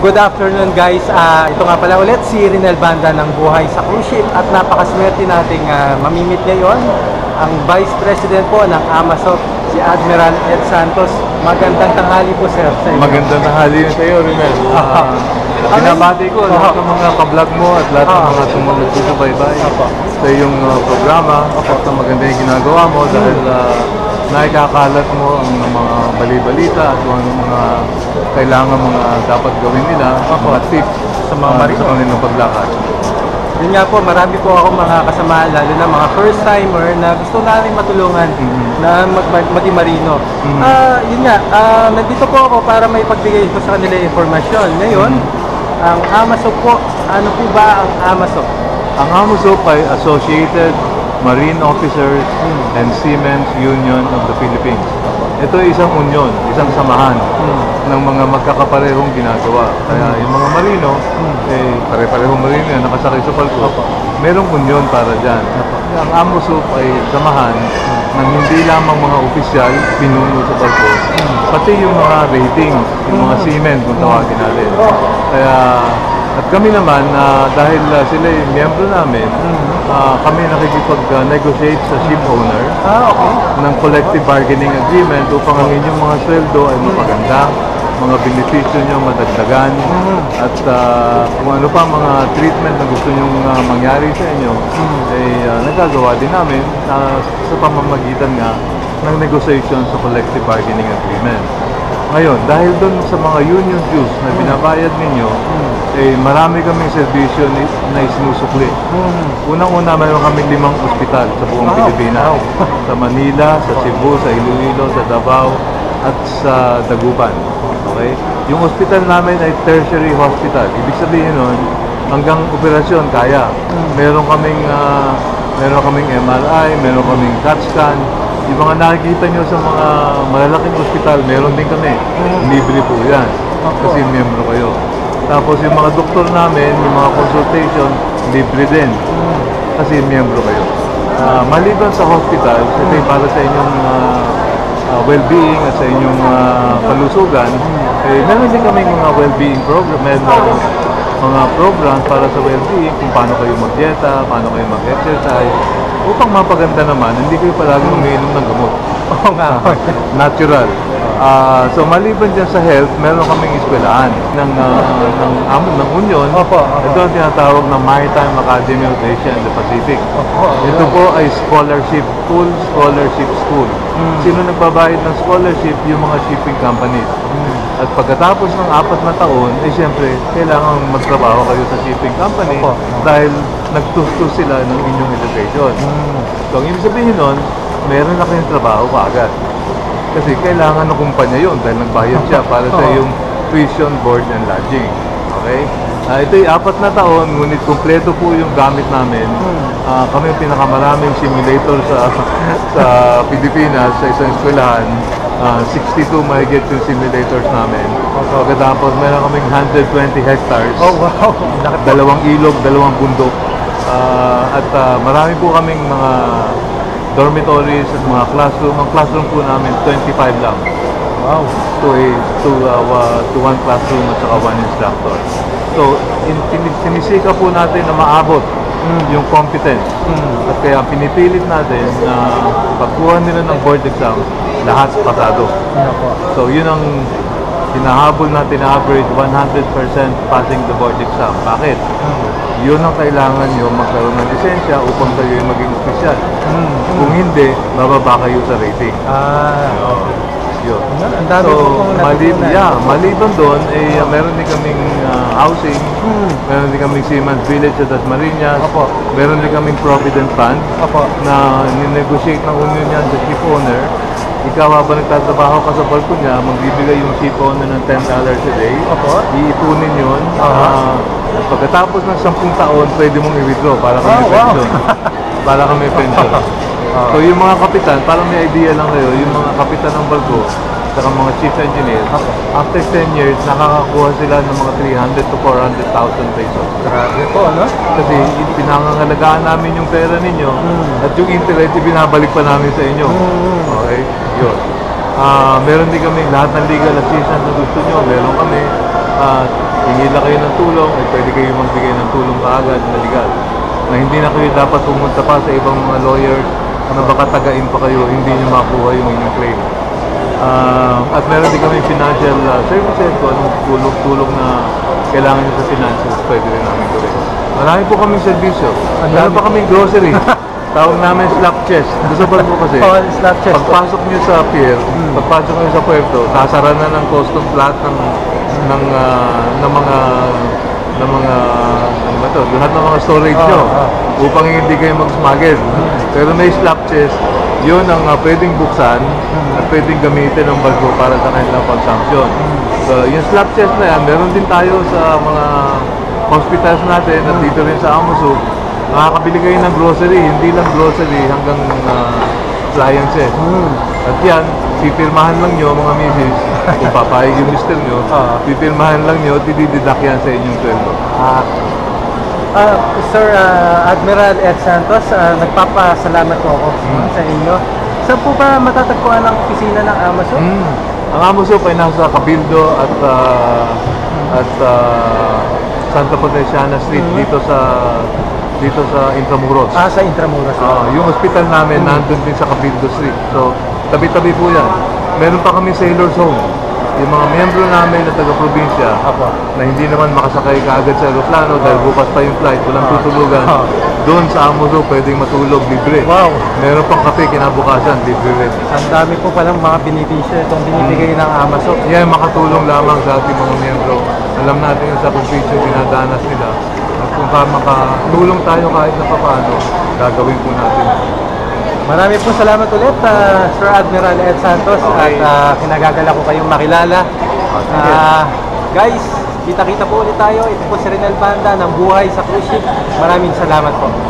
Good afternoon guys. Ito nga pala ulit si Rinel Banda ng Buhay sa Cruise Ship at napakaswerte nating mamimit ngayon ang Vice President po ng AMASOC, si Admiral Ed Santos. Magandang tanghali po sir sa inyo. Magandang tanghali sa iyo, Rinel. Binabati ko lahat ng mga ka-vlog mo at lahat ng mga sumunod dito bye-bye sa iyong programa at ang maganda yung ginagawa mo dahil naikakalat mo ang mga bali-balita at kung anong mga kailangan mga dapat gawin nila at tips sa mga marino sa kanilang paglakad. Yun nga po, marami po ako mga kasama, lalo na mga first-timer na gusto namin matulungan na maging marino. Yun nga, nandito po ako para may pagbigay ko sa kanila informasyon. Ngayon, ang AMASOC po, ano po ba ang AMASOC? Ang AMASOC ay Associated Marine Officers and Seamen's Union of the Philippines. Ito ay isang union, isang samahan ng mga magkakaparehong ginagawa. Kaya yung mga marino, pare-parehong marino yan, nakasakay sa barko, merong union para dyan. Ang AMASOC ay samahan ng hindi lamang mga opisyal, pinuno sa barko, pati yung mga ratings, yung mga seamen kung tawagin natin. Kaya, at kami naman, dahil sila yung miyembro namin, kami nakikipag-negotiate sa ship owner ng collective bargaining agreement upang ang inyong mga sweldo ay mapaganda, mga benepisyo nyo madagdagan, at kung ano pa mga treatment na gusto nyo mangyari sa inyo, ay nagagawa din namin sa pamamagitan nga ng negotiation sa collective bargaining agreement. Ngayon, dahil doon sa mga union dues na binabayad ninyo, marami kaming serbisyo na isinusukli. Unang-una, mayroon kaming 5 ospital sa buong Pilipinas. Sa Manila, sa Cebu, sa Iloilo, sa Davao, at sa Dagupan. Okay? Yung ospital namin ay tertiary hospital. Ibig sabihin nun, hanggang operasyon kaya. Meron kaming MRI, meron kaming CAT scan. Yung mga nakikita nyo sa mga malalaking ospital, meron din kami. Libre po yan. Kasi miyembro kayo. Tapos yung mga doktor namin, yung mga consultation, libre din. Kasi miyembro kayo. Maliban sa hospital, kasi para sa inyong well-being at sa inyong kalusugan, meron din kami mga well-being program, mga programs para sa well-being, kung paano kayo mag-dieta, paano kayo mag-exercise, upang mapaganda naman, hindi kayo palagi umiinom ng gamot. Natural. So maliban dyan sa health, meron kaming eskwelahan ng union. Ito ang tinatawag na Maritime Academy of Asia and the Pacific. Ito po ay full scholarship school. Sino nagbabayad ng scholarship? Yung mga shipping companies. At pagkatapos ng 4 na taon, siyempre, kailangan magtrabaho kayo sa shipping company dahil nagtustos sila ng inyong education. So ang ibig sabihin nun, meron na kayong trabaho kaagad. Kasi kailangan ng kumpanya yun dahil nagbayad siya para sa yung tuition, board, and lodging. Okay? Ito'y 4 na taon, ngunit kumpleto po yung gamit namin. Kami yung pinakamaraming simulator sa Pilipinas, sa isang eskwelahan. 62 mahigit yung simulators namin. Pagkatapos meron kaming 120 hectares. Dalawang ilog, 2 bundok. At marami po kaming mga dormitories at mga classroom. Ang classroom po namin, 25 lang. Wow! To 1 classroom at saka 1 instructor. So, sinisika po natin na maabot yung competence. At kaya pinipilit natin na pagkuha nila ng board exam, lahat pasado. So, yun ang hinahabol natin na average 100% passing the board exam. Bakit? Yun ang kailangan nyo magkaroon ng lisensya upang kayo maging opisyal. Kung hindi, bababa kayo sa rating. Yun. So, maliban doon, meron din kaming housing, meron din kaming Seaman's Village sa Dasmariñas, meron din kaming Provident Fund na ninegotiate ng union yan sa ship owner. Ikaw habang nagtatrabaho ka sa barko niya, magbibigay yung ship owner ng $10 a day, iipunin yun, at pagkatapos ng 10 taon, pwede mong i-withdraw para kami pension. Para kami pension. So yung mga kapitan, parang may idea lang kayo, yung mga kapitan ng barko, saka mga chief engineer, after 10 years, nakakakuha sila ng mga 300 to 400,000 pesos. Grabe po, ano? Kasi pinangangalagaan namin yung pera ninyo, at yung interest, binabalik pa namin sa inyo. Okay? Yun. Meron din kami lahat ng legal assistance na gusto nyo, meron kami. at hingi lang kayo ng tulong, ay pwede kayo magbigay ng tulong kaagad na legal. Na hindi na kayo dapat pumunta pa sa ibang mga lawyers na baka tagain pa kayo, hindi nyo makuha yung inyong claim. At meron din kami financial services, kung anong tulong na kailangan nyo sa finances, pwede rin namin gawin. Marami po kaming servisyo. Meron pa kaming grocery. Tawag namin slap chest. Gusto ba po kasi? Oh, slap chest. Pagpasok nyo sa pier, pagpasok nyo sa puerto, sasara na ng custom flat ng mga ano ba to, lahat ng mga storage nyo upang hindi kayo mag-smuggle. Pero may slap chest, yun ang pwedeng buksan at pwedeng gamitin ng barko para sa kanilang consumption. So, yung slap chest na yan, meron din tayo sa mga hospitals natin at dito rin sa Amoso. Makakabili kayo ng grocery, hindi lang grocery hanggang appliances. At yan, pipirmahan lang nyo mga misis, kung papayag yung mister nyo, pipirmahan lang nyo, dididak yan sa inyong sweldo. Sir Admiral Ed Santos, nagpapasalamat po ako sa inyo. Saan po ba matatagpuan ang opisina ng Amazon? Ang Amazon ay nasa Cabildo at Santa Patriciana Street dito sa Intramuros. Sa Intramuros. Yung hospital namin nandun din sa Cabildo Street. So, tabi-tabi po yan. Meron pa kami sailor's home. Yung mga miyembro namin na taga-probinsya na hindi naman makasakay kaagad sa aeroplano dahil bukas pa yung flight, walang tutulugan. Doon sa Amoso pwedeng matulog libre. Wow! Meron pang kape kinabukasan, libre rin. Ang dami po palang mga benepisyo itong binibigay ng Amazon. Yan, makatulong lamang sa ating mga miyembro. Alam natin yung sakripisyo dinadanas nila. At kung makatulong tayo kahit na paano, gagawin po natin. Marami po salamat ulit, Sir Admiral Ed Santos, at kinagagala ko kayong makilala. Guys, kita-kita po ulit tayo. Ito po si Renel Banda ng Buhay sa Cruise Ship. Maraming salamat po.